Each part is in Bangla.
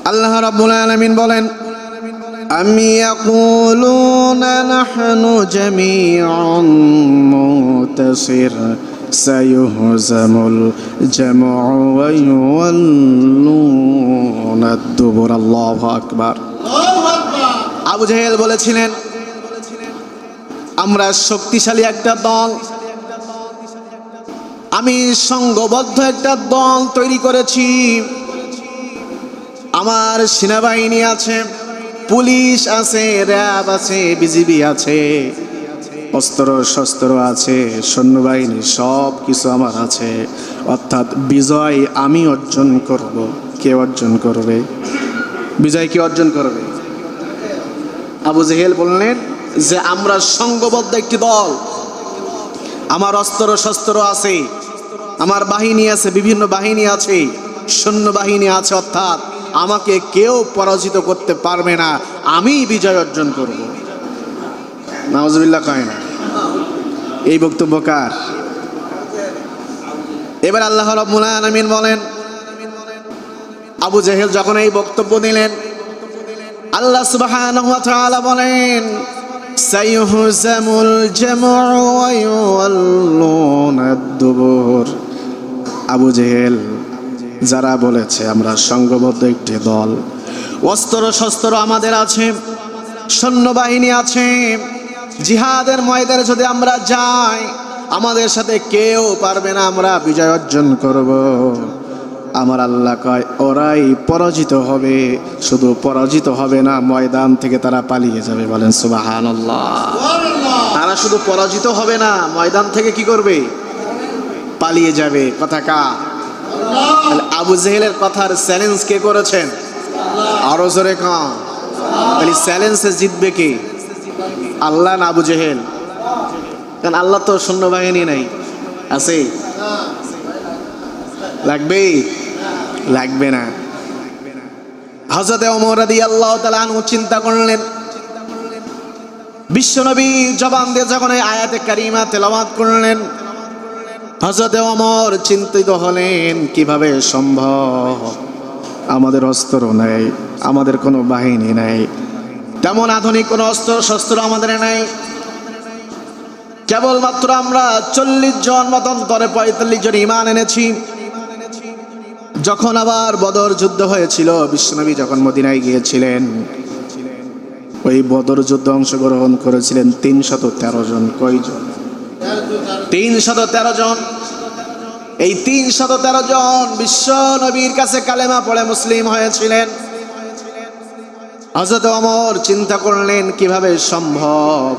আল্লাহ রাব্বুল আলামিন বলেন, আম ইয়াকুলুনা নাহনু জামিউন মুনতাসির সায়ুহজামুল জামউ ওয়া ইউওয়াল্লুনা আদ-দুবুর। আল্লাহু আকবার। আবু জাহেল বলেছিলেন, আমরা শক্তিশালী একটা দল, আমি সংঘবদ্ধ একটা দল তৈরি করেছি, আমার সেনাবাহিনী আছে, পুলিশ আছে, র্যাব আছে, বিজিবি আছে, অস্ত্র শস্ত্র আছে, সৈন্যবাহিনী সব কিছু আমার আছে। অর্থাৎ বিজয় আমি অর্জন করব। কে অর্জন করবে? বিজয় কে অর্জন করবে? আবু জেহেল বললেন যে আমরা সংঘবদ্ধ একটি দল, আমার অস্ত্র শস্ত্র আছে, আমার বাহিনী আছে, বিভিন্ন বাহিনী আছে, সৈন্যবাহিনী আছে, অর্থাৎ আমাকে কেউ পরাজিত করতে পারবে না, আমি বিজয় অর্জন করব। নাউজুবিল্লাহ কয় না? এই বক্তব্য কার? এবার আল্লাহ রাব্বুল আলামিন বলেন, আবু জেহেল যখন এই বক্তব্য দিলেন, আল্লাহ সুবহানাহু ওয়া তাআলা বলেন, সায়ুহজামুল জামউ ওয়া ইউওয়াল্লুনা আদ-দুবুর। আবু জেহেল যারা বলেছে আমরা সংঘবদ্ধ একটি দল, অস্ত্র শস্ত্র আমাদের আছে, সৈন্যবাহিনী আছে, জিহাদের ময়দানে যদি আমরা যাই আমাদের সাথে কেউ পারবে না, আমরা বিজয় অর্জন করব। আমার আল্লাহ কয় ওরাই পরাজিত হবে, শুধু পরাজিত হবে না, ময়দান থেকে তারা পালিয়ে যাবে। বলেন সুবহানাল্লাহ। তারা শুধু পরাজিত হবে না, ময়দান থেকে কি করবে? পালিয়ে যাবে। কথা কার? আবু জেহেলের কথার চ্যালেঞ্জ কে করেছেন? আরো জোরে কান। তাহলে চ্যালেঞ্জে জিতবে কে? আল্লাহ না আবু জেহেল? কারণ আল্লাহ তো সৈন্যবাহিনী নাই, আছে? লাগবে? লাগবে না। হযরত ওমর রাদিয়াল্লাহু তাআলা আনহু চিন্তা করলেন, বিশ্বনবী জবান দিয়ে যখন এই আয়াতে কারিমা তেলাওয়াত করলেন, হযরত ওমর চিন্তিত হলেন, কিভাবে সম্ভব? আমাদের অস্ত্র নাই, আমাদের কোনো বাহিনী নাই, তেমন আধুনিক কোনো অস্ত্র শস্ত্র আমাদের নাই, কেবলমাত্র আমরা 40 জন মতান্তরে 45 জন ঈমান এনেছি। যখন আবার বদর যুদ্ধ হয়েছিল, বিশ্বনবী যখন মদিনায় গিয়েছিলেন, ওই বদর যুদ্ধে অংশগ্রহণ করেছিলেন 313 জন। কয়জন? 313 জন। এই 313 জন বিশ্ব নবীর কাছে কালেমা পড়ে মুসলিম হয়েছিলেন। হযরত ওমর চিন্তা করলেন কিভাবে সম্ভব?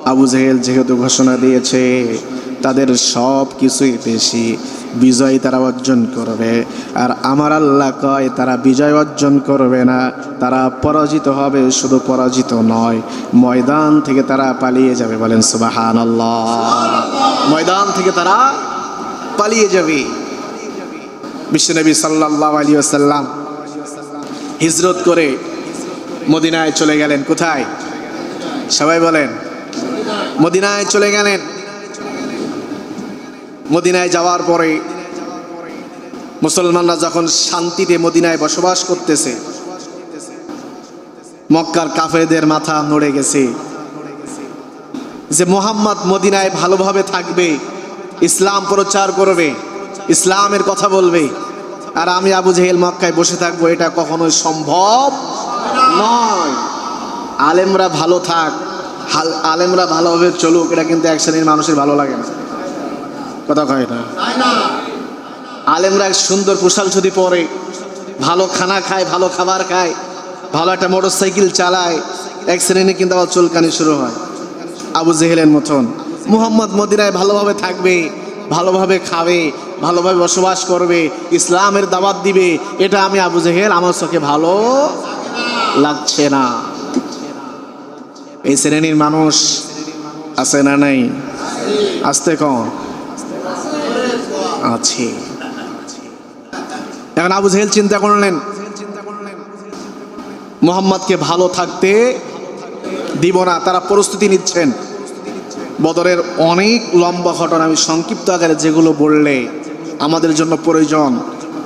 আবু জেহেল যেহেতু ঘোষণা দিয়েছে তাদের সব কিছুই বেশি, বিজয় তারা অর্জন করবে, আর আমার আল্লাহ কয় তারা বিজয় অর্জন করবে না, তারা পরাজিত হবে। শুধু পরাজিত নয়, ময়দান থেকে তারা পালিয়ে যাবে। বলেন সুবহানাল্লাহ। ময়দান থেকে তারা পালিয়ে যাবে। বিশ্বনবী সাল্লাল্লাহু আলাইহি ওয়াসাল্লাম হিজরত করে মদিনায় চলে গেলেন। কোথায়? সবাই বলেন। মদিনায় চলে গেলেন। মদিনায় যাওয়ার পরে মুসলমানরা যখন শান্তিতে মদিনায় বসবাস করতেছে, মক্কার কাফেরদের মাথা নড়ে গেছে যে মুহাম্মদ মদিনায় ভালোভাবে থাকবে, ইসলাম প্রচার করবে, ইসলামের কথা বলবে, আর আমি আবু জেহেল মক্কায় বসে থাকবো, এটা কখনোই সম্ভব নয়। আলেমরা ভালো থাক, আলেমরা ভালোভাবে চলুক, এটা কিন্তু এক শ্রেণীর মানুষের ভালো লাগে না। কথা কয় না? আলেমরা সুন্দর পোশাক যদি পরে, ভালো খানা খায়, ভালো খাবার খায়, ভালো একটা মোটরসাইকেল চালায়, এক শ্রেণী কিন্তু আবার চুলকানি শুরু হয়। আবু জেহেলের মতন মুহাম্মদ মদিনায় ভালোভাবে থাকবে, ভালোভাবে খাবে, ভালোভাবে বসবাস করবে, ইসলামের দাওয়াত দিবে, এটা আমি আবু জেহেল আমার চোখে ভালো লাগছে না। এই শ্রেণীর মানুষ আছে না নাই? আসতে কম আছে। এখন আবু জেহেল চিন্তা করলেন মুহাম্মদকে ভালো থাকতে দিব না, তারা প্রস্তুতি নিচ্ছেন। বদরের অনেক লম্বা ঘটনা, আমি সংক্ষিপ্ত আকারে যেগুলো বললে আমাদের জন্য প্রয়োজন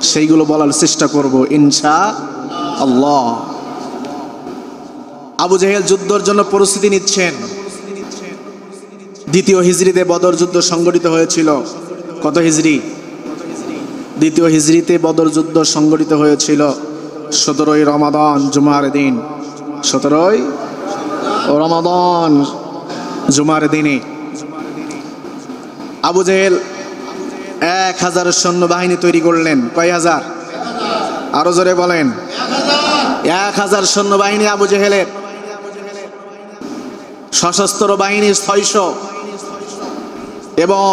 সেইগুলো বলার চেষ্টা করব ইনশাআল্লাহ। আল্লাহ। আবু জেহেল যুদ্ধের জন্য প্রস্তুতি নিচ্ছেন। দ্বিতীয় হিজরিতে বদর যুদ্ধ সংগঠিত হয়েছিল। কত হিজরি? দ্বিতীয় হিজরিতে বদর যুদ্ধ সংগঠিত হয়েছিল 17ই রমাদান জুমার দিন। 17ই রমাদান জুমার দিনে আবু জেহেল 1000 সৈন্যবাহিনী তৈরি করলেন। কয় হাজার? আরো জোরে বলেন। 1000 সৈন্যবাহিনী আবু জেহেলের। সশস্ত্র বাহিনী 600 এবং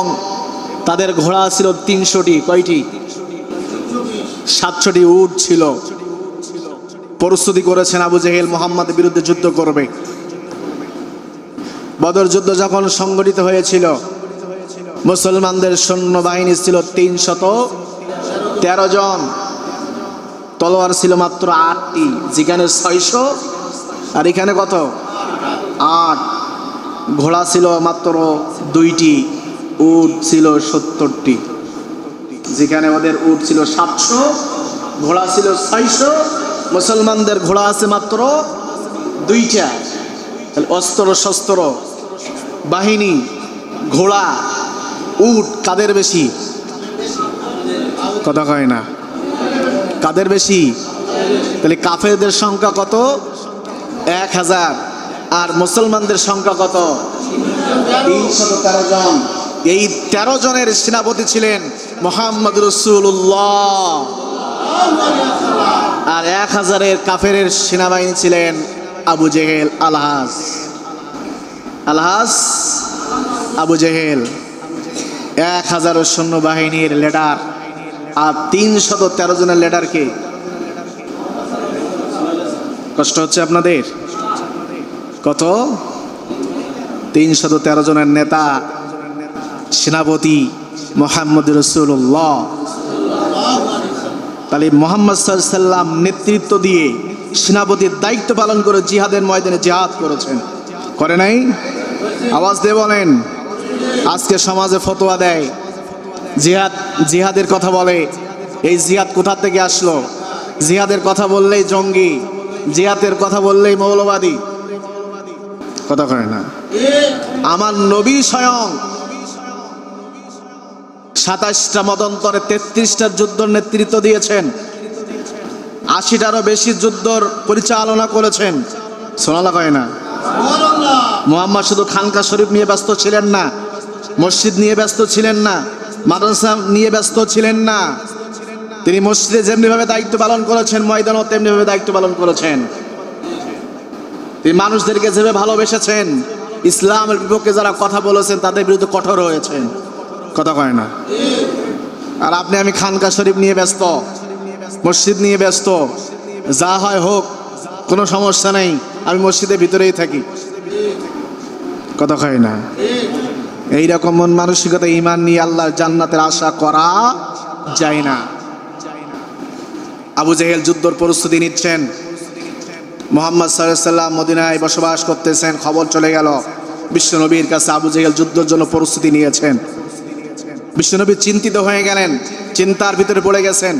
তাদের ঘোড়া ছিল 300টি। কয়টি? 700টি উট ছিল। প্রস্তুতি করেছেন আবু জেহেল মুহাম্মাদের বিরুদ্ধে যুদ্ধ করবে। বদর যুদ্ধ যখন সংগঠিত হয়েছিল মুসলমানদের সৈন্যবাহিনী ছিল 313 জন, তলোয়ার ছিল মাত্র 8টি, যেখানে 600 আর এখানে কত? 8। ঘোড়া ছিল মাত্র 2টি, উট ছিল 70টি, যেখানে ওদের উট ছিল 700, ঘোড়া ছিল 600। মুসলমানদের ঘোড়া আছে মাত্র 2টা। অস্ত্র শস্ত্র বাহিনী, ঘোড়া, উট কাদের বেশি? কথা কয় না। কাদের বেশি? তাহলে কাফেরদের সংখ্যা কত? 1000 আর মুসলমানদের সংখ্যা কত? 313 জন। এই 13 জনের সেনাপতি ছিলেন মুহাম্মদ রাসূলুল্লাহ। আর 1000-এর কাফেরের সেনাবাহিনী ছিলেন আবু জেহেল, আলহাস আবু জেহেল। 1000 সৈন্যবাহিনীর লিডার আর 313 জনের লিডারকে। কষ্ট হচ্ছে আপনাদের? কত? 313 জনের নেতা সেনাপতি মুহাম্মদ রাসূলুল্লাহ। তাহলে মুহাম্মদ সাল্লাল্লাহু আলাইহি ওয়াসাল্লাম নেতৃত্ব দিয়ে সেনাপতির দায়িত্ব পালন করে জিহাদের ময়দানে জিহাদ করেছেন, করে নাই? আওয়াজ দিয়ে বলেন। আজকে সমাজে ফতোয়া দেয়, জিহাদের কথা বলে। এই জিহাদ কোথা থেকে আসলো? জিহাদের কথা বললেই জঙ্গি, জিহাদের কথা বললেই মৌলবাদী। কথা কয় না। আমার নবী স্বয়ং 27টা মদন্তরে 33টা যুদ্ধের নেতৃত্ব দিয়েছেন, 80টারও বেশি যুদ্ধর পরিচালনা করেছেন। সুবহানাল্লাহ কয় না। মুহাম্মদ শুধু খানকা শরীফ নিয়ে ব্যস্ত ছিলেন না, মসজিদ নিয়ে ব্যস্ত ছিলেন না, মাদ্রাসা নিয়ে ব্যস্ত ছিলেন না। তিনি মসজিদে যেমনিভাবে দায়িত্ব পালন করেছেন, ময়দানও তেমনিভাবে দায়িত্ব পালন করেছেন। তিনি মানুষদেরকে যেভাবে ভালোবেসেছেন, ইসলামের বিপক্ষে যারা কথা বলেছেন তাদের বিরুদ্ধে কঠোর হয়েছেন। কথা কয় না। আর আপনি আমি খানকা শরীফ নিয়ে ব্যস্ত, মসজিদ নিয়ে ব্যস্ত, যা হয় হোক, কোনো সমস্যা নেই, আমি মসজিদের ভিতরেই থাকি। কথা কয় না। এইরকম মন মানসিকতা, ঈমান নিয়ে আল্লাহর জান্নাতের আশা করা যায় না। আবু জেহেল যুদ্ধের প্রস্তুতি নিচ্ছেন। মুহাম্মদ সাল্লাল্লাহু আলাইহি ওয়াসাল্লাম মদিনায় বসবাস করতেছেন। খবর চলে গেল বিশ্বনবীর কাছে, আবু জেহেল যুদ্ধের জন্য প্রস্তুতি নিয়েছেন। বিশ্বনবী চিন্তিত হয়ে গেলেন, চিন্তার ভিতরে পড়ে গেছেন।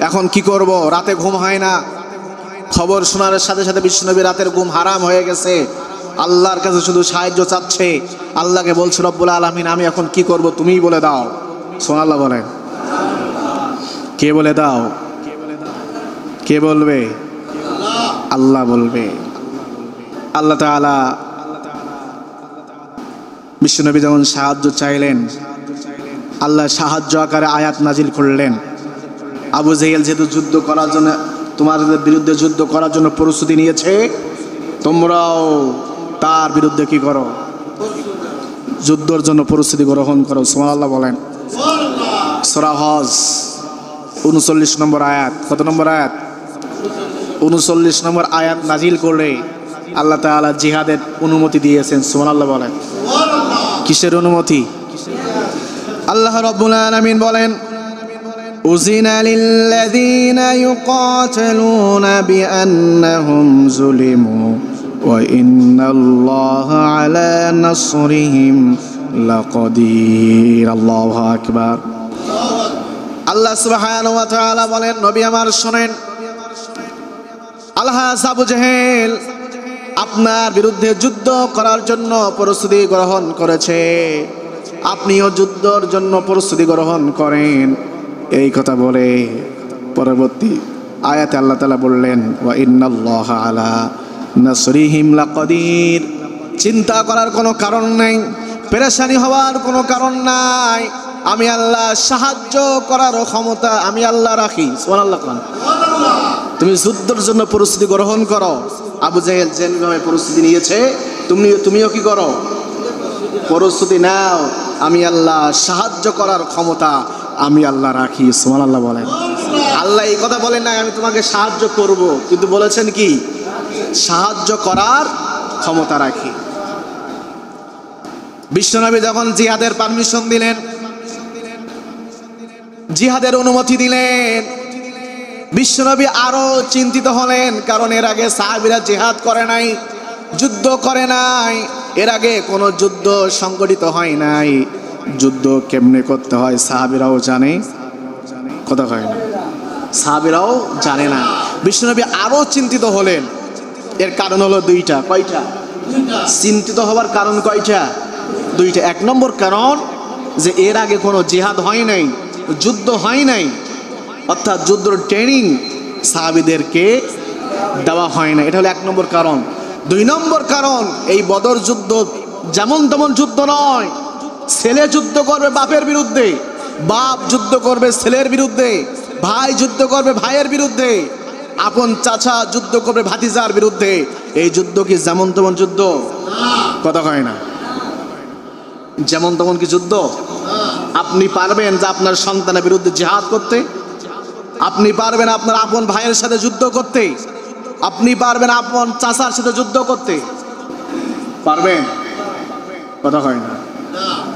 এখন কি করব? রাতে ঘুম হয় না। খবর শোনার সাথে সাথে বিশ্বনবী রাতের ঘুম হারাম হয়ে গেছে। আল্লাহর কাছে শুধু সাহায্য চাচ্ছে। আল্লাহকে বলছে, রব্বুল আলামিন আমি এখন কি করব তুমিই বলে দাও। সুবহানাল্লাহ বলেন। কে বলে দাও? কে বলবে? আল্লাহ বলবে। আল্লাহ তাআলা বিশ্বনবী যখন সাহায্য চাইলেন, আল্লাহ সাহায্য আকারে আয়াত নাজিল করলেন। আবু জেহেল যেহেতু যুদ্ধ করার জন্য, তোমাদের বিরুদ্ধে যুদ্ধ করার জন্য প্রস্তুতি নিয়েছে, তোমরাও তার বিরুদ্ধে কি করো? যুদ্ধের জন্য প্রস্তুতি গ্রহণ করো। সুবহানাল্লাহ বলেন। সূরা হজ 39 নম্বর আয়াত। কত নম্বর আয়াত? 39 নম্বর আয়াত নাজিল করে আল্লাহ তাআলা জিহাদের অনুমতি দিয়েছেন। সুবহানাল্লাহ বলেন। কিসের অনুমতি? আল্লাহ রাব্বুল আলামিন বলেন, উযিনা লিল্লাযীনা ইউকাতিলুনা বিআন্নাহুম যুলিমু ওয়া ইন্নাল্লাহা আলা নাসরিহিম লাকাদির। আল্লাহু আকবার। আল্লাহ সুবহানাহু ওয়া তাআলা বলেন, নবী আমার শুনেন, আলহাজ আবু জেহেল আপনার বিরুদ্ধে যুদ্ধ করার জন্য প্রস্তুতি গ্রহণ করেছে, আপনিও যুদ্ধের জন্য প্রস্তুতি গ্রহণ করেন। এই কথা বলে পরবর্তী আয়াতে আল্লাহ তাআলা বললেন, ওয়া ইন্নাল্লাহা আলা নাসরিহিম লাকাদির। চিন্তা করার কোনো কারণ নেই, পেরেশানি হওয়ার কোনো কারণ নাই। আমি আল্লাহ সাহায্য করার ক্ষমতা আমি আল্লাহ রাখি। সুবহানাল্লাহ। তুমি যুদ্ধের জন্য প্রস্তুতি গ্রহণ করো। আবু জেহেল যেভাবে প্রস্তুতি নিয়েছে তুমিও কি করো? প্রস্তুতি নাও। আমি আল্লাহ সাহায্য করার ক্ষমতা আমি আল্লাহ রাখি। সুবহানাল্লাহ বলেন। আল্লাহ এই কথা বলেন না আমি তোমাকে সাহায্য করব, কিন্তু বলেছেন কি সাহায্য করার ক্ষমতা রাখি। বিশ্বনবী যখন জিহাদের পারমিশন দিলেন, জিহাদের অনুমতি দিলেন, বিশ্বনবী আরো চিন্তিত হলেন। কারণ এর আগে সাহাবীরা জিহাদ করে নাই, যুদ্ধ করে নাই, এর আগে কোনো যুদ্ধ সংগঠিত হয় নাই। যুদ্ধ কেমনে করতে হয় সাহাবীরাও জানে, কথা হয় না, সাহাবীরাও জানে না। বিশ্বনবী আরো চিন্তিত হলেন। এর কারণ হলো দুইটা। কয়টা? চিন্তিত হওয়ার কারণ কয়টা? দুইটা। এক নম্বর কারণ যে এর আগে কোনো জিহাদ হয় নাই, যুদ্ধ হয় নাই, অর্থাৎ যুদ্ধের ট্রেনিং সাহাবীদেরকে দেওয়া হয় না। এটা হলো এক নম্বর কারণ। দুই নম্বর কারণ এই বদর যুদ্ধ যেমন তেমন যুদ্ধ নয়। ছেলে যুদ্ধ করবে বাপের বিরুদ্ধে, বাপ যুদ্ধ করবে ছেলের বিরুদ্ধে, ভাই যুদ্ধ করবে ভাইয়ের বিরুদ্ধে, আপন চাচা যুদ্ধ করবে ভাতিজার বিরুদ্ধে। এই যুদ্ধ কি যেমন তেমন যুদ্ধ? কথা হয় না। যেমন তেমন কি যুদ্ধ? আপনি পারবেন যে আপনার সন্তানের বিরুদ্ধে জিহাদ করতে? আপনি পারবেন আপনার আপন ভাইয়ের সাথে যুদ্ধ করতে? আপনি পারবেন আপন চাচার সাথে যুদ্ধ করতে? পারবেন? কথা হয় না।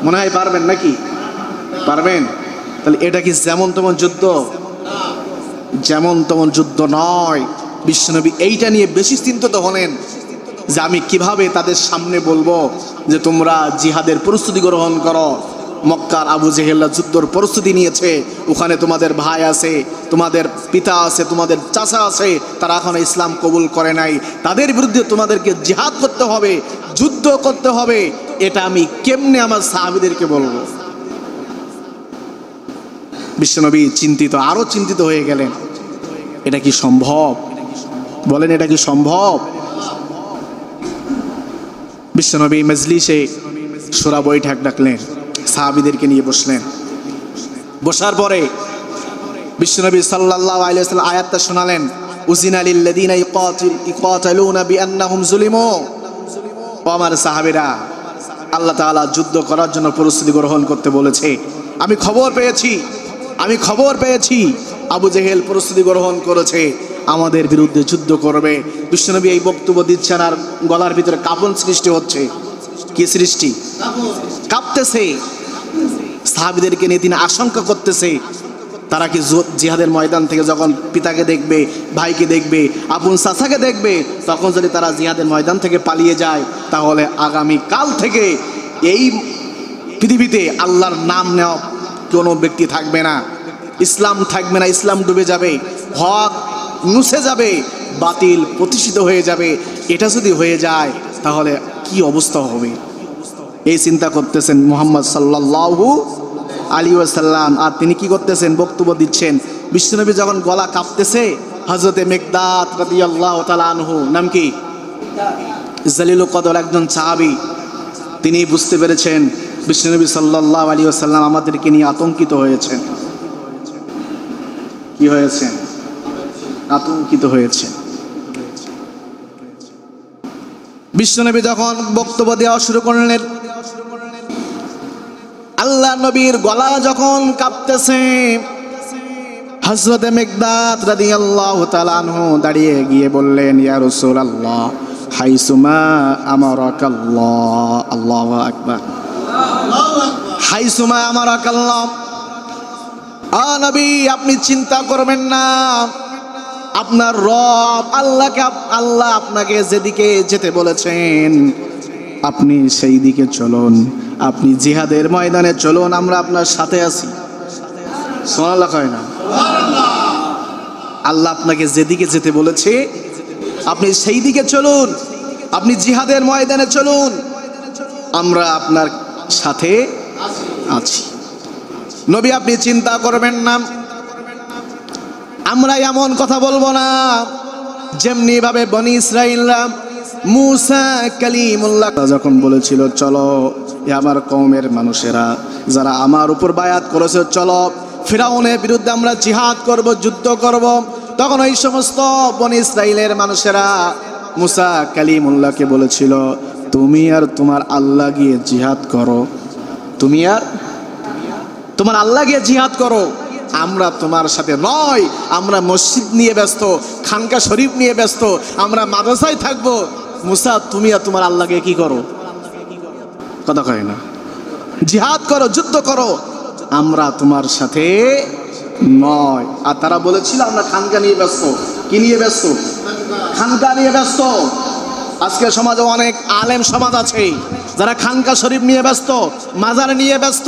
মনে হয় পারবেন নাকি? পারবেন? তাহলে এটা কি যেমন তেমন যুদ্ধ? যেমন তেমন যুদ্ধ নয়। বিশ্বনবী এইটা নিয়ে বেশি চিন্তিত হলেন যে আমি কিভাবে তাদের সামনে বলবো যে তোমরা জিহাদের প্রস্তুতি গ্রহণ করো। মক্কার আবু জেহেলরা যুদ্ধের প্রস্তুতি নিয়েছে, ওখানে তোমাদের ভাই আছে, তোমাদের পিতা আছে, তোমাদের চাচা আছে, তারা এখনো ইসলাম কবুল করে নাই, তাদের বিরুদ্ধে তোমাদেরকে জিহাদ করতে হবে, যুদ্ধ করতে হবে। এটা আমি কেমনে আমার সাহাবীদেরকে বলবো? বিশ্বনবী চিন্তিত, আরো চিন্তিত হয়ে গেলেন। এটা কি সম্ভব? বলেন, এটা কি সম্ভব? বিশ্বনবী মজলিসে সূরা বৈঠক ডাকলেন, সাহাবীদেরকে নিয়ে বসলেন। বসার পরে বিশ্বনবী সাল্লাল্লাহু আলাইহি ওয়াসাল্লাম আয়াতটা শোনালেন, উযিনা লিল্লাযিনা ইকাতালুনা বিআন্নাহুম যুলিমু। ও আমার সাহাবীরা, আল্লাহ তাআলা যুদ্ধ করার জন্য প্রস্তুতি গ্রহণ করতে বলেছে। আমি খবর পেয়েছি আবু জেহেল প্রস্তুতি গ্রহণ করেছে, আমাদের বিরুদ্ধে যুদ্ধ করবে। বিশ্বনবী এই বক্তব্য দিচ্ছেন আর গলার ভিতরে কাঁপন সৃষ্টি হচ্ছে। কি সৃষ্টি? কাঁপতেছে। সাহাবীদেরকে নিয়ে তিনি আশঙ্কা করতেছে তারা কি জিহাদের ময়দান থেকে যখন পিতাকে দেখবে, ভাইকে দেখবে, আপন চাচাকে দেখবে, তখন যদি তারা জিহাদের ময়দান থেকে পালিয়ে যায় তাহলে আগামী কাল থেকে এই পৃথিবীতে আল্লাহর নাম নেওয়া কোনো ব্যক্তি থাকবে না, ইসলাম থাকবে না, ইসলাম ডুবে যাবে, হক মুছে যাবে, বাতিল প্রতিষ্ঠিত হয়ে যাবে। এটা যদি হয়ে যায় তাহলে কি অবস্থা হবে? এই চিন্তা করতেছেন মুহাম্মদ সাল্লাল্লাহু আলাইহি ওয়াসাল্লাম। আর তিনি কি করতেছেন? বক্তব্য দিচ্ছেন। বিশ্বনবী যখন গলা কাঁপতেছে, হযরতে মিকদাদ রাদিয়াল্লাহু তাআলা আনহু, নাম কি? জালিলুল কদর একজন সাহাবী, তিনি বুঝতে পেরেছেন বিশ্বনবী সাল্লাল্লাহু আলাইহি ওয়াসাল্লাম আমাদেরকে নিয়ে আতঙ্কিত হয়েছেন। কি হয়েছে? আতঙ্কিত হয়েছে। বিশ্বনবী যখন বক্তব্য দেওয়া শুরু করলেন, আল্লাহ নবীর গলা যখন কাঁপতেছে, হযরতে মিকদাদ রাদিয়াল্লাহু তাআলা আনহু দাঁড়িয়ে গিয়ে বললেন, ইয়া রাসূলুল্লাহ হাইসুমা আমারাকাল্লাহ। আল্লাহু আকবার। হাইসুমা আমারাকাল্লাহ। নবী আপনি চিন্তা করবেন না, আপনার রব আল্লাহ আপনাকে যেদিকে যেতে বলেছেন আপনি সেই দিকে চলুন, আপনি জিহাদের ময়দানে চলুন, আমরা আপনার সাথে আছি। সুবহানাল্লাহ কয় না? আল্লাহ আপনাকে যেদিকে যেতে বলেছে আপনি সেই দিকে চলুন, আপনি জিহাদের ময়দানে চলুন, আমরা আপনার সাথে আছি। নবী আপনি চিন্তা করবেন না, আমরা এমন কথা বলবো না যেমনি ভাবে বনি ইসরাইলরা মুসা কালিমুল্লাহ যখন বলেছিল চলো এ আমার কওমের মানুষেরা যারা আমার উপর বায়াত করেছে, চলো ফিরাউনের বিরুদ্ধে আমরা জিহাদ করব, যুদ্ধ করব, তখন ওই সমস্ত বনি ইসরাইলের মানুষেরা মুসা কালিমুল্লাহকে বলেছিল তুমি আর তোমার আল্লাহ গিয়ে জিহাদ করো, তুমি আর তোমার আল্লাহ গিয়ে জিহাদ করো, আমরা তোমার সাথে নয়, আমরা মসজিদ নিয়ে ব্যস্ত, খানকা শরীফ নিয়ে ব্যস্ত, আমরা মাদ্রাসায় থাকবো। মুসা তুমি আর তোমার আল্লাহকে কি করো, কথা কয় না, জিহাদ করো, যুদ্ধ করো, আমরা তোমার সাথে নয়। আর তারা বলেছিল আমরা খানকা নিয়ে ব্যস্ত। কি নিয়ে ব্যস্ত? খানকা নিয়ে ব্যস্ত। আজকের সমাজে অনেক আলেম সমাজ আছে যারা খানকা শরীফ নিয়ে ব্যস্ত, মাজার নিয়ে ব্যস্ত,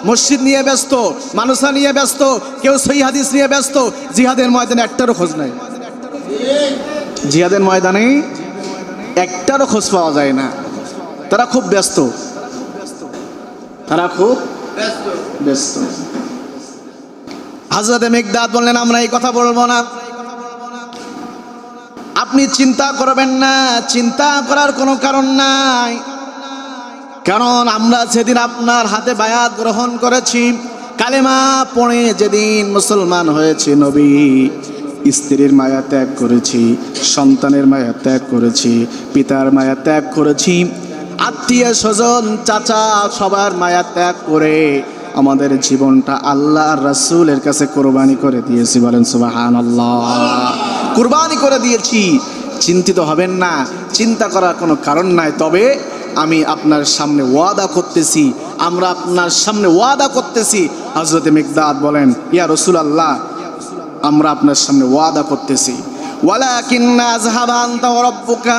মসজিদ নিয়ে ব্যস্ত, মাদ্রাসা নিয়ে ব্যস্ত, কেউ সহিহ হাদিস নিয়ে ব্যস্ত। জিহাদের ময়দানে একটারও খোঁজ নাই, জিহাদের ময়দানে একটারও খোঁজ পাওয়া যায় না। তারা খুব ব্যস্ত, তারা খুব ব্যস্ত। হযরতে মিকদাদ বললেন আমরা এই কথা বলবো না। আপনি চিন্তা করবেন না, চিন্তা করার কোনো কারণ নাই, কারণ আমরা যেদিন আপনার হাতে বায়াত গ্রহণ করেছি, কালেমা পড়ে যেদিন মুসলমান হয়েছে, নবী স্ত্রীর মায়া ত্যাগ করেছি, সন্তানের মায়া ত্যাগ করেছি, পিতার মায়া ত্যাগ করেছি, আত্মীয় স্বজন চাচা সবার মায়া ত্যাগ করে আমাদের জীবনটা আল্লাহ আর রাসূলের কাছে কোরবানি করে দিয়েছি। বলেন সুবহানাল্লাহ। কোরবানি করে দিয়েছি। চিন্তিত হবেন না, চিন্তা করার কোনো কারণ নাই। তবে আমি আপনার সামনে ওয়াদা করতেছি, আমরা আপনার সামনে ওয়াদা করতেছি। হযরতে মিকদাদ বলেন ইয়া রাসূলুল্লাহ, আমরা আপনার সামনে ওয়াদা করতেছি, ওয়ালাকিন্না আযহাবা আনতা ওয়া রাব্বুকা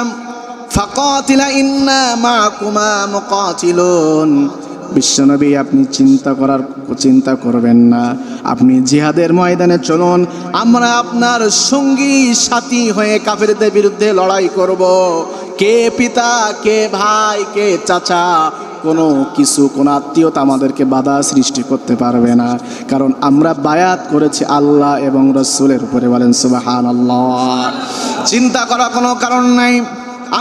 ফাকাতিলা ইন্না মাআকুমা মুকাতিলুন। বিশ্বনবী আপনি চিন্তা করবেন না, আপনি জিহাদের ময়দানে চলুন, আমরা আপনার সঙ্গী সাথী হয়ে কাফেরদের বিরুদ্ধে লড়াই করব। কে পিতা, কে ভাই, কে চাচা, কোনো কিছু, কোনো আত্মীয়তা আমাদেরকে বাধা সৃষ্টি করতে পারবে না, কারণ আমরা বায়াত করেছি আল্লাহ এবং রাসূলের উপরে। বলেন সুবহানাল্লাহ। চিন্তা করা কোনো কারণ নাই,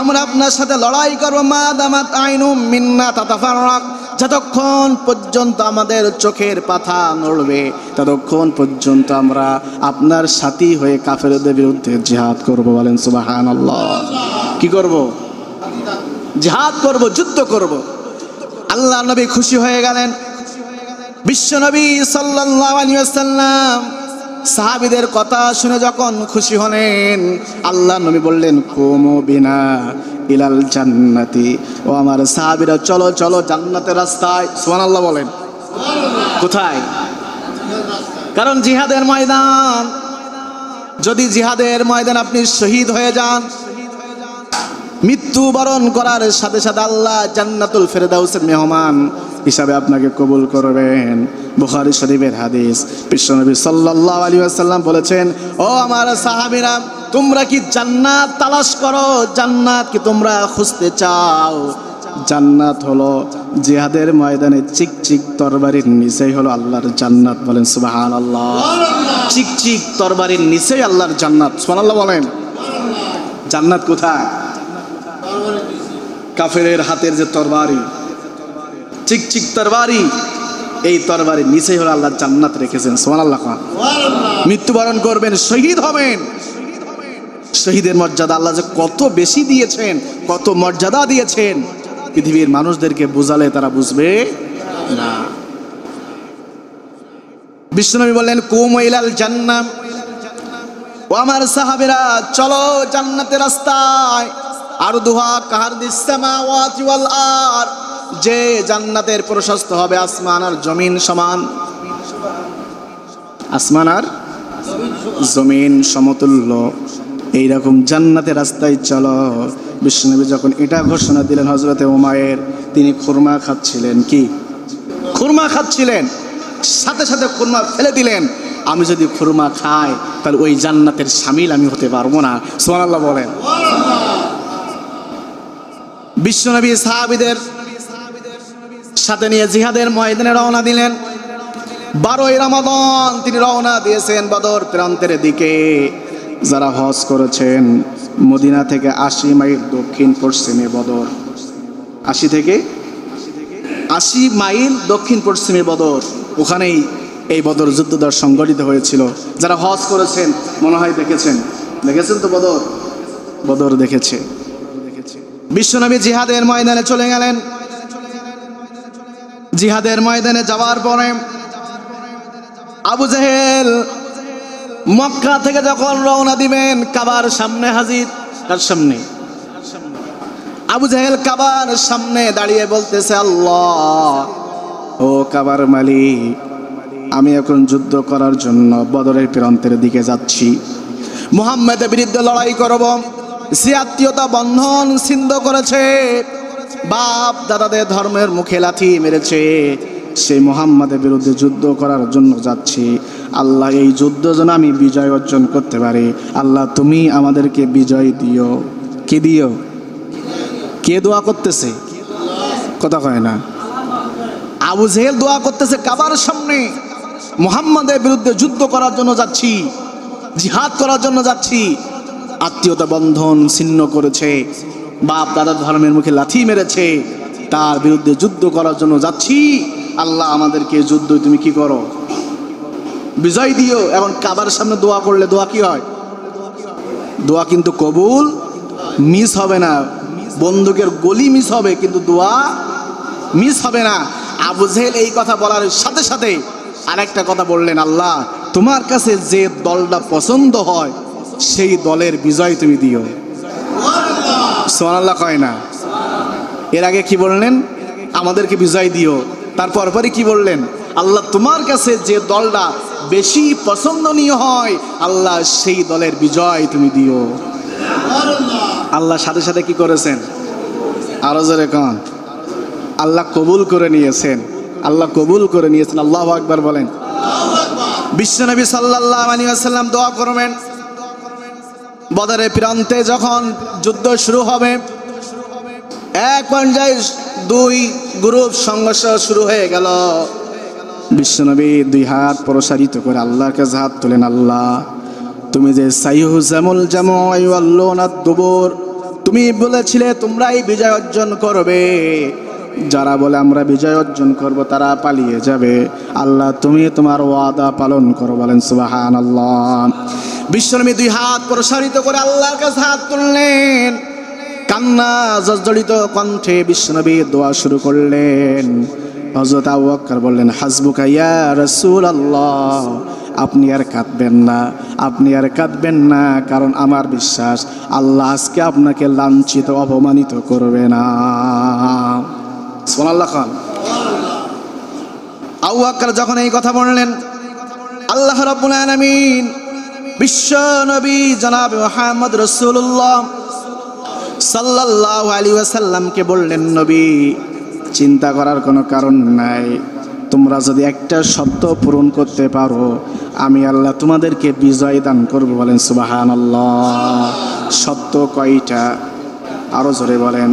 আমরা আপনার সাথে লড়াই করবো। মা দামাত আইনুম মিন্না তাতাফাররাক, যতক্ষণ পর্যন্ত আমাদের চোখের পাতা নড়বে ততক্ষণ পর্যন্ত আমরা আপনার সাথী হয়ে কাফেরদের বিরুদ্ধে জিহাদ করব। বলেন সুবহানাল্লাহ। কি করব? জিহাদ করব, যুদ্ধ করব। আল্লাহ নবী খুশি হয়ে গেলেন। বিশ্ব নবী সাল্লাল্লাহু আলাইহি ওয়াসাল্লাম সাহাবীদের কথা শুনে যখন খুশি হলেন, আল্লাহ নবী বললেন কুমু বিনা ইলাল জান্নাতি। ও আমার সাহাবীরা চলো চলো জান্নাতের রাস্তায়। সুবহানাল্লাহ বলেন। কোথায়? কারণ জিহাদের ময়দান, যদি জিহাদের ময়দান আপনি শহীদ হয়ে যান, মৃত্যুবরণ করার সাথে সাথে আল্লাহ জান্নাতুল ফেরদাউসের মেহমান হিসাবে আপনাকে কবুল করবেন। বুখারী শরীফের হাদিস, বিশ্বনবী সাল্লাল্লাহু আলাইহি ওয়াসাল্লাম বলেছেন, ও আমার সাহাবীরা, তোমরা কি জান্নাত তালাশ করো? জান্নাত কি তোমরা খুঁজতে চাও? জান্নাত হলো জিহাদের ময়দানে চিকচিক তরবারির নিচেই হলো আল্লাহর জান্নাত। বলেন সুবহানাল্লাহ। চিকচিক তরবারির নিচেই আল্লাহর জান্নাত। সুবহানাল্লাহ বলেন। জান্নাত কোথায়? কাফেরের হাতের যে তরবারি, চিকচিক তরবারি, এই তরবারির নিচেই হলো আল্লাহ জান্নাত রেখেছেন। সুবহানাল্লাহ। মৃত্যুবরণ করবেন, শহীদ হবেন। শহীদের মর্যাদা আল্লাহ যে কত বেশি দিয়েছেন, কত মর্যাদা দিয়েছেন, পৃথিবীর মানুষদেরকে বোঝালে তারা বুঝবে না। বিশ্বনবী বললেন কুমু ইলাল জান্নাহ। ও আমার সাহাবীরা চলো জান্নাতের রাস্তায়। আরদুহা কাহারদিস সামাওয়াতি ওয়াল আরদ, যে জান্নাতের প্রশস্ত হবে আসমান আর জমিন সমান। আসমান আর জমিন সমতুল্য, এইরকম জান্নাতের রাস্তায় চলো। বিশ্বনবী যখন এটা ঘোষণা দিলেন, হযরতে উমায়ের তিনি খুরমা খাচ্ছিলেন। কি খুরমা খাচ্ছিলেন? সাথে সাথে খুরমা ফেলে দিলেন। আমি যদি খুরমা খাই তাহলে ওই জান্নাতের শামিল আমি হতে পারবো না। সুবহানাল্লাহ বলেন। বিশ্বনবী সাহাবীদের সাথে নিয়ে জিহাদের ময়দানে রওনা দিলেন। 12ই রমাদান তিনি রওনা দিয়েছেন বদর প্রান্তের দিকে। যারা হজ করেছেন মদিনা থেকে 80 মাইল দক্ষিণ পশ্চিমে বদর, 80 থেকে 80 মাইল দক্ষিণ পশ্চিমে বদর, ওখানেই এই বদর যুদ্ধটা সংগঠিত হয়েছিল। যারা হজ করেছেন মনে হয় দেখেছেন তো বদর দেখেছে। বিশ্বনবী জিহাদের ময়দানে চলে গেলেন। জিহাদের ময়দানে যাওয়ার পরে আবু জেহেল মক্কা থেকে যখন রওনা দিবেন কাবার সামনে হাজির। তার সামনে আবু জেহেল কাবার সামনে দাঁড়িয়ে বলতেছে, আল্লাহ, ও কাবার মালিক, আমি এখন যুদ্ধ করার জন্য বদরের প্রান্তের দিকে যাচ্ছি। মুহাম্মদের বিরুদ্ধে লড়াই করব। যে আত্মীয়তা বন্ধন ছিন্ন করেছে, বাপ দাদাদের ধর্মের মুখে লাথি মেরেছে, সেই মুহাম্মদের বিরুদ্ধে যুদ্ধ করার জন্য যাচ্ছি। আল্লাহ, এই যুদ্ধ যেন আমি বিজয় অর্জন করতে পারি। আল্লাহ, তুমি আমাদেরকে বিজয় দিও। কে দিও? কে দোয়া করতেছে? কথা কয় না। আবু জেহেল দোয়া করতেছে কাবার সামনে, মুহাম্মদের বিরুদ্ধে যুদ্ধ করার জন্য যাচ্ছি, জিহাদ করার জন্য যাচ্ছি। আত্মীয়তা বন্ধন ছিন্ন করেছে, বাপ দাদার ধর্মের মুখে লাথি মেরেছে, তার বিরুদ্ধে যুদ্ধ করার জন্য যাচ্ছি। আল্লাহ, আমাদেরকে যুদ্ধ তুমি কি করো? বিজয় দিও। এখন কাবার সামনে দোয়া করলে দোয়া কি হয়? দোয়া কিন্তু কবুল মিস হবে না। বন্দুকের গলি মিস হবে কিন্তু দোয়া মিস হবে না। আবু জেহেল এই কথা বলার সাথে সাথে আরেকটা কথা বললেন, আল্লাহ, তোমার কাছে যে দলটা পছন্দ হয় সেই দলের বিজয় তুমি দিও। সুবহানাল্লাহ কয় না? এর আগে কি বললেন? আমাদেরকে বিজয় দিও। তারপর পরে কি বললেন? আল্লাহ, তোমার কাছে যে দলটা বেশি পছন্দনীয় হয় আল্লাহ সেই দলের বিজয় তুমি দিও। আল্লাহ সাথে সাথে কি করেছেন? আরো জোরে কোন? আল্লাহ কবুল করে নিয়েছেন। আল্লাহ কবুল করে নিয়েছেন। আল্লাহু আকবার বলেন। বিশ্বনবী সাল্লাল্লাহু আলাইহি ওয়াসাল্লাম দোয়া করবেন। বদরের প্রান্তে যখন যুদ্ধ শুরু হবে, এক পর্যায়ে 2 গ্রুপ সংঘর্ষ শুরু হয়ে গেল। বিশ্বনবী 2 হাত প্রসারিত করে আল্লাহর কাছে হাত তোলেন, আল্লাহ, তুমি যে সাইহুজামুল জামু ওয়াল্লুনাদ দুবুর, তুমি বলেছিলে তোমরাই বিজয় অর্জন করবে। যারা বলে আমরা বিজয় অর্জন করব তারা পালিয়ে যাবে। আল্লাহ, তুমি তোমার ওয়াদা পালন করো। বলেন সুবহানাল্লাহ। বিশ্বনবী 2 হাত প্রসারিত করে আল্লাহর কাছে হাত তুললেন। কান্না জর্জরিত কণ্ঠে বিশ্বনবী দোয়া শুরু করলেন। হযরত আবু বকর বললেন, হাসবুকা ইয়া রাসূলুল্লাহ, আপনি আর কাঁদবেন না, আপনি আর কাঁদবেন না, কারণ আমার বিশ্বাস আল্লাহ আজকে আপনাকে লাঞ্ছিত অপমানিত করবে না। সুবহানাল্লাহ খান। আবু বকর যখন এই কথা বললেন, আল্লাহ রাব্বুল আলামিন বিশ্ব নবী জনাব মুহাম্মদ রাসূলুল্লাহ সাল্লাল্লাহু আলাইহি ওয়াসাল্লামকে বললেন, নবী, চিন্তা করার কোনো কারণ নাই। তোমরা যদি একটা শর্ত পূরণ করতে পারো আমি আল্লাহ তোমাদেরকে বিজয় দান করব। বলেন সুবহানাল্লাহ। শর্ত কয়টা? আরো জোরে বলেন।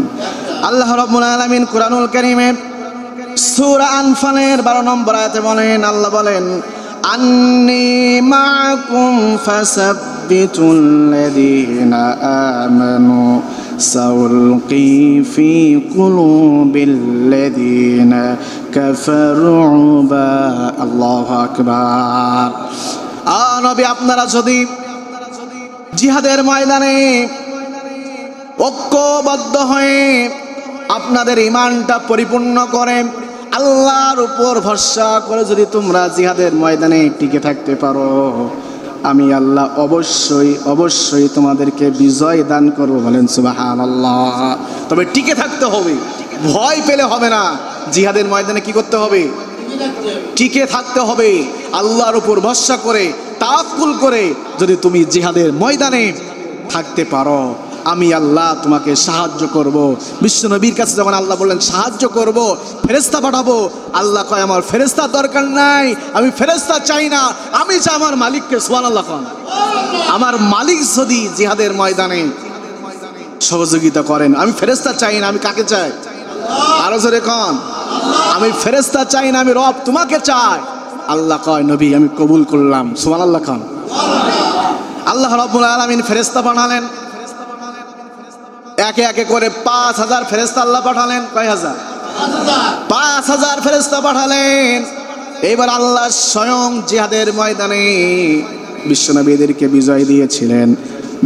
আল্লাহ রাব্বুল আলামিন কুরআনুল কারীমে সূরা আনফালের 12 নম্বর আয়াতে বলেন, আল্লাহ বলেন, আন্নী মাআকুম ফাসাব্বিতুল্লাযীনা আমানু সাউলকি ফি কুলুবিল্লাযীনা কাফারু বা। আল্লাহু আকবার। নবী, আপনারা যদি জিহাদের ময়দানে ঐক্যবদ্ধ হয়ে আপনাদের ঈমানটা পরিপূর্ণ করে আল্লাহর উপর ভরসা করে যদি তোমরা জিহাদের ময়দানে টিকে থাকতে পারো আমি আল্লাহ অবশ্যই অবশ্যই তোমাদেরকে বিজয় দান করব। বলেন সুবহানাল্লাহ। তবে টিকে থাকতে হবে, ভয় পেলে হবে না। জিহাদের ময়দানে কি করতে হবে? টিকে থাকতে হবে। আল্লাহর উপর ভরসা করে তাওয়াক্কুল করে যদি তুমি জিহাদের ময়দানে থাকতে পারো আমি আল্লাহ তোমাকে সাহায্য করব। বিশ্বনবীর কাছে যখন আল্লাহ বললেন সাহায্য করব, ফেরেশতা পাঠাবো, আল্লাহ কয় আমার ফেরেশতার দরকার নাই, আমি ফেরেশতা চাই না, আমি চাই আমার মালিককে। সুবহানাল্লাহ। আমার মালিক যদি জিহাদের ময়দানে সহযোগিতা করেন, আমি ফেরেশতা চাই না, আমি কাকে চাই? আরো জোরে কোন, আমি ফেরেশতা চাই না, আমি রব তোমাকে চাই। আল্লাহ কয় নবী আমি কবুল করলাম। সুবহানাল্লাহ খান। আল্লাহ রাব্বুল আলামিন ফেরেশতা পাঠালেন, একে একে করে 5000 ফেরেশতা আল্লাহ পাঠালেন। কয় হাজার? 5000 ফেরেশতা পাঠালেন। এবার আল্লাহ স্বয়ং জিহাদের ময়দানে বিশ্বনবীদেরকে বিজয় দিয়েছিলেন।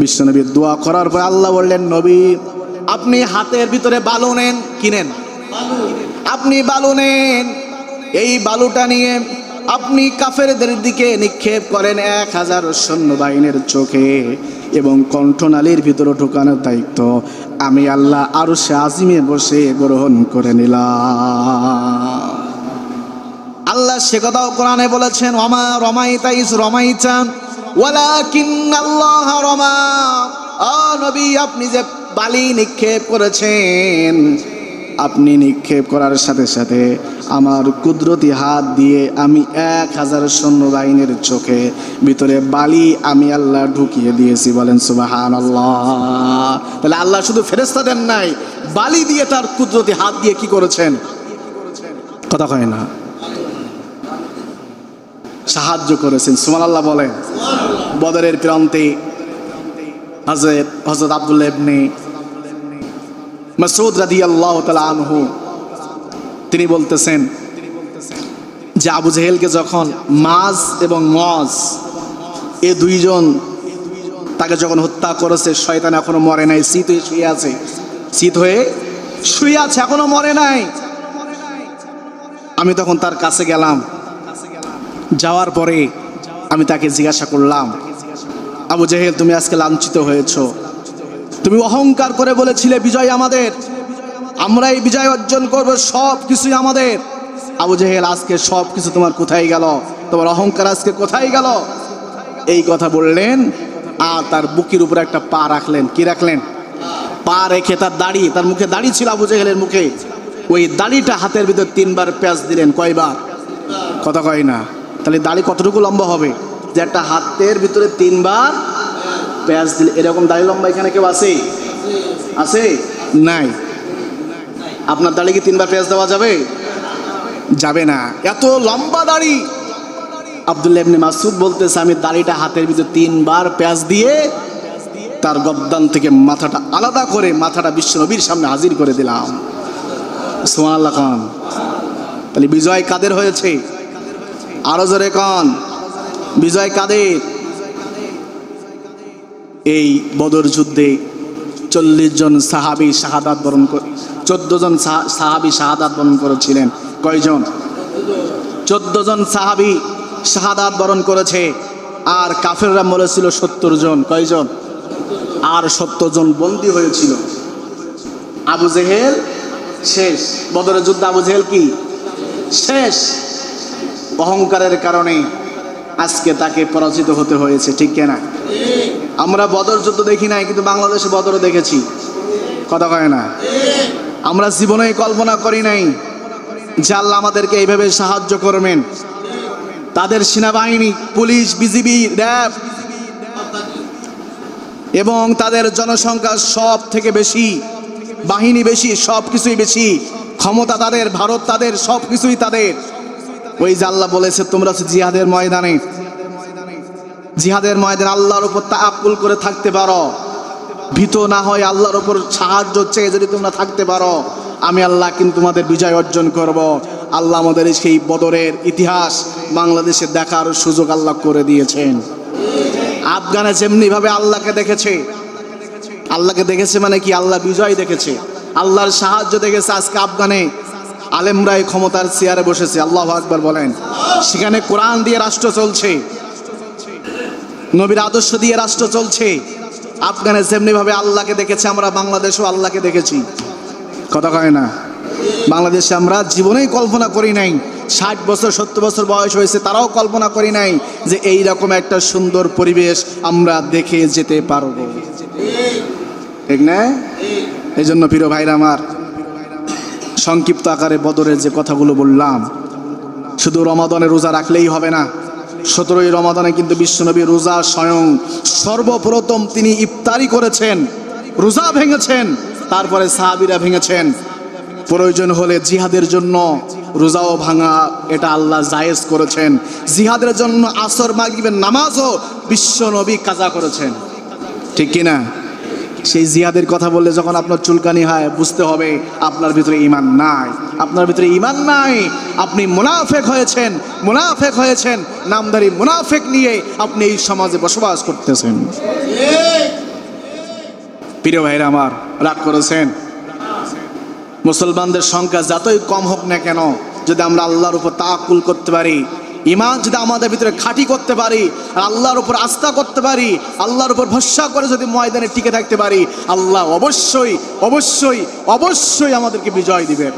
বিশ্বনবী দোয়া করার পর আল্লাহ বললেন নবী আপনি হাতের ভিতরে বালু নেন। কি নেন? আপনি বালু নেন। এই বালুটা নিয়ে আপনি কাফেরদের দিকে নিক্ষেপ করেন 1000 সৈন্যবাহিনীর চোখে, এবং কণ্ঠনালীর ভিতরে ঢোকানোর দায়িত্ব আমি আল্লাহ আরশে আজিমে বসে গ্রহণ করে নিলাম। আল্লাহ সে কথাও কোরআনে বলেছেন, ওমা রমাইতা ইজ রমাইতা ওয়ালাকিন্নাল্লাহ রমা। ও নবী আপনি যে বালি নিক্ষেপ করেছেন, আপনি নিক্ষেপ করার সাথে সাথে আমার কুদরতি হাত দিয়ে আমি 1000 সৈন্যবাহিনীর চোখে ভিতরে বালি আমি আল্লাহ ঢুকিয়ে দিয়েছি। বলেন সুবহানাল্লাহ। তাহলে আল্লাহ শুধু ফেরেশতা দেন নাই, বালি দিয়ে তার কুদরতি হাত দিয়ে কি করেছেন? কথা কয় না, সাহায্য করেছেন। সুবহানাল্লাহ বলেন। বদরের প্রান্তে হযরত আব্দুল্লাহ ইবনে মাসউদ রাদিয়াল্লাহু তাআলা আনহু তিনি বলতেছেন যে আবু জেহেলকে যখন মাজ এবং মজ এই দুইজন তাকে যখন হত্যা করেছে, শয়তান এখনো মরে নাই, শীত হয়ে শুয়ে আছে, শীত হয়ে শুয়ে আছে, এখনো মরে নাই। আমি তখন তার কাছে গেলাম, যাওয়ার পরে আমি তাকে জিজ্ঞাসা করলাম, আবু জেহেল তুমি আজকে লাঞ্ছিত হয়েছো, তুমি অহংকার করে বলেছিলে বিজয় আমাদের, আমরাই বিজয় অর্জন করবো, সব কিছুই আমাদের। আবু জেহেল আজকে সব কিছু তোমার কোথায় গেল? তোমার অহংকার আজকে কোথায় গেল? এই কথা বললেন, আর তার বুকের উপরে একটা পা রাখলেন। কি রাখলেন? পা রেখে তার দাড়ি, তার মুখে দাড়ি ছিল আবু জেহেলের মুখে, ওই দাড়িটা হাতের ভিতর 3 বার পেঁচ দিলেন। কয়বার? কথা কয় না। তাহলে দাড়ি কতটুকু লম্বা হবে যে একটা হাতের ভিতরে 3 বার পেঁচ দিলে? এরকম দাড়ি লম্বা এখানে কেউ আছে? আছে? নাই। আপনার দাড়ি কি 3 বার পেঁচ দেওয়া যাবে? যাবে না, এত লম্বা দাড়ি। আব্দুল্লাহ ইবনে মাসউদ বলতেছে আমি দাড়িটা হাতের ভিতরে 3 বার পেঁচ দিয়ে তার গর্দান থেকে মাথাটা আলাদা করে মাথাটা বিশ্বনবীর সামনে হাজির করে দিলাম। সুবহানাল্লাহ খান। তাহলে বিজয় কাদের হয়েছে? আরো জোরে কোন, বিজয় কাদের? এই বদর যুদ্ধে 40 জন সাহাবী শাহাদাত বরণ করে, 14 জন সাহাবী শাহাদাত বরণ করেছিলেন। কয়জন? 14 জন সাহাবী শাহাদাত বরণ করেছে, আর কাফেররা মরেছিল 70 জন। কয়জন? আর 70 জন বন্দী হয়েছিল। আবু জেহেল শেষ, বদরের যুদ্ধে আবু জেহেল কি শেষ। অহংকারের কারণে আজকে তাকে পরাজিত হতে হয়েছে, ঠিক কিনা? আমরা বদর যুদ্ধ দেখি নাই, কিন্তু বাংলাদেশে বদরও দেখেছি। কথা কয় না? আমরা জীবনেই কল্পনা করি নাই যে আল্লাহ আমাদেরকে এইভাবে সাহায্য করবেন। তাদের সেনাবাহিনী, পুলিশ, বিজিবি, র্যাব এবং তাদের জনসংখ্যা সব থেকে বেশি, বাহিনী বেশি, সব কিছুই বেশি, ক্ষমতা তাদের, ভারত তাদের, সব কিছুই তাদের। ওই যে আল্লাহ বলেছে তোমরা জিহাদের ময়দানে, জিহাদের ময়দানে আল্লাহর উপর তাওয়াক্কুল করে থাকতে পারো, ভীত না হয় আল্লাহর উপর সাহায্য চেয়ে যদি তোমরা থাকতে পারো, আমি আল্লাহ কিন্তু তোমাদের বিজয় অর্জন করব। আল্লাহ আমাদের সেই বদরের ইতিহাস বাংলাদেশে দেখার সুযোগ আল্লাহ করে দিয়েছেন। আফগানে যেমনি ভাবে আল্লাহকে দেখেছে, আল্লাহকে দেখেছে মানে কি? আল্লাহ বিজয় দেখেছে, আল্লাহর সাহায্য দেখেছে। আজকে আফগানে আলেমরাই ক্ষমতার চেয়ারে বসেছে। আল্লাহু আকবার বলেন। সেখানে কোরআন দিয়ে রাষ্ট্র চলছে, নবীর আদর্শ দিয়ে রাষ্ট্র চলছে। আফগানে যেমনি ভাবে আল্লাহকে দেখেছে, আমরা বাংলাদেশেও আল্লাহকে দেখেছি। কথা কয় না? বাংলাদেশে আমরা জীবনেই কল্পনা করি নাই, 60 বছর 70 বছর বয়স হয়েছে, তারাও কল্পনা করি নাই যে এই রকম একটা সুন্দর পরিবেশ আমরা দেখে যেতে পারবো। ঠিক না? এই জন্য প্রিয় ভাইরা আমার, সংক্ষিপ্ত আকারে বদরের যে কথাগুলো বললাম, শুধু রমাদানে রোজা রাখলেই হবে না। 17ই রমাদানে কিন্তু বিশ্বনবী রোজা স্বয়ং সর্বপ্রথম তিনি ইফতারি করেছেন, রোজা ভেঙেছেন, তারপরে সাহাবীরা ভেঙেছেন। প্রয়োজন হলে জিহাদের জন্য রোজাও ভাঙা এটা আল্লাহ জায়েজ করেছেন। জিহাদের জন্য আসর মাগরিবের নামাজও বিশ্বনবী কাজা করেছেন, ঠিক কিনা? সেই জিহাদের কথা বললে যখন আপনার চুলকানি হয়, বুঝতে হবে আপনার ভিতরে ঈমান নাই, আপনার ভিতরে ঈমান নাই। আপনি মুনাফিক হয়েছেন, মুনাফিক হয়েছেন, নামধারী মুনাফিক নিয়ে আপনি এই সমাজে বসবাস করতেছেন। প্রিয় ভাইরা আমার, রাগ করেছেন? মুসলমানদের সংখ্যা যতই কম হোক না কেন, যদি আমরা আল্লাহর উপর তাওয়াক্কুল করতে পারি, ঈমান যদি আমাদের ভিতরে খাঁটি করতে পারি, আর আল্লাহর উপর আস্থা করতে পারি, আল্লাহর উপর ভরসা করে যদি ময়দানে টিকে থাকতে পারি, আল্লাহ অবশ্যই অবশ্যই অবশ্যই আমাদেরকে বিজয় দিবেন।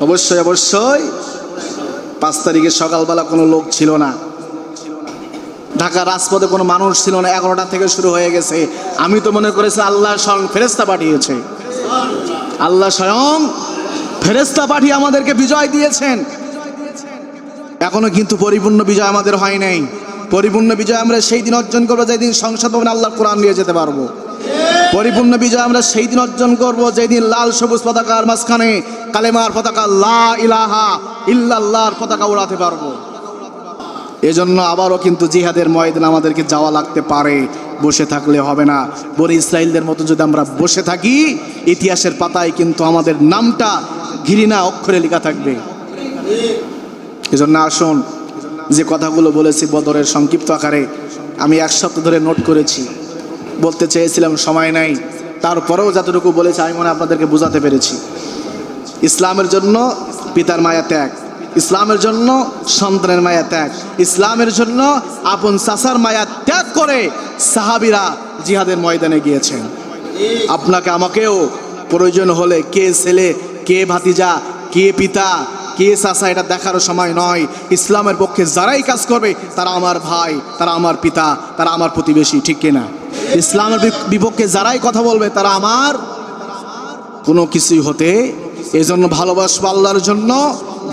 অবশ্যই অবশ্যই। 5 তারিখে সকালবেলা কোনো লোক ছিল না, ঢাকার রাজপথে কোনো মানুষ ছিল না, 11টা থেকে শুরু হয়ে গেছে। আমি তো মনে করেছি আল্লাহ স্বয়ং ফেরেশতা পাঠিয়েছে, আল্লাহ স্বয়ং ফেরেশতা পাঠিয়ে আমাদেরকে বিজয় দিয়েছেন। এখনো কিন্তু পরিপূর্ণ বিজয় আমাদের হয় নাই। পরিপূর্ণ বিজয় আমরা সেই দিন অর্জন করবো যেদিন সংসদ ভবনে আল্লাহর কোরআন নিয়ে যেতে পারবো। পরিপূর্ণ বিজয় আমরা সেই দিন অর্জন করবো যেদিন লাল সবুজ পতাকার মাঝখানে কালেমার পতাকা লা ইলাহা ইল্লাল্লাহর পতাকা উড়াতে পারবো। এজন্য আবারও কিন্তু জিহাদের ময়দানে আমাদেরকে যাওয়া লাগতে পারে, বসে থাকলে হবে না। বনি ইসরাইলদের মতো যদি আমরা বসে থাকি, ইতিহাসের পাতায় কিন্তু আমাদের নামটা ঘৃণা অক্ষরে লেখা থাকবে। এজন্য আসুন, যে কথাগুলো বলেছি বদরের সংক্ষিপ্ত আকারে আমি 1 সপ্তাহ ধরে নোট করেছি, বলতে চেয়েছিলাম সময় নাই, তারপরেও যতটুকু বলেছি আমি মনে আপনাদেরকে বোঝাতে পেরেছি। ইসলামের জন্য পিতার মায়া ত্যাগ, ইসলামের জন্য সন্তানের মায়া ত্যাগ, ইসলামের জন্য আপন চাচার মায়া ত্যাগ করে সাহাবীরা জিহাদের ময়দানে গিয়েছেন। আপনাকে আমাকেও প্রয়োজন হলে কে ছেলে, কে ভাতিজা, কে পিতা, কে চাচা এটা দেখার সময় নয়। ইসলামের পক্ষে যারাই কাজ করবে তারা আমার ভাই, তারা আমার পিতা, তারা আমার প্রতিবেশী, ঠিক কিনা? ইসলামের বিপক্ষে যারাই কথা বলবে তারা আমার কোনো কিছুই হতে। এই জন্য ভালোবাসবো আল্লাহর জন্য,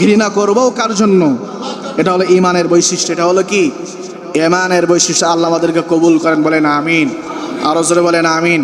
ঘৃণা করবো কার জন্য? এটা হলো ঈমানের বৈশিষ্ট্য। এটা হলো কি? ঈমানের বৈশিষ্ট্য। আল্লাহ আমাদেরকে কবুল করেন, বলেন আমিন। আরো জোরে বলেন আমিন।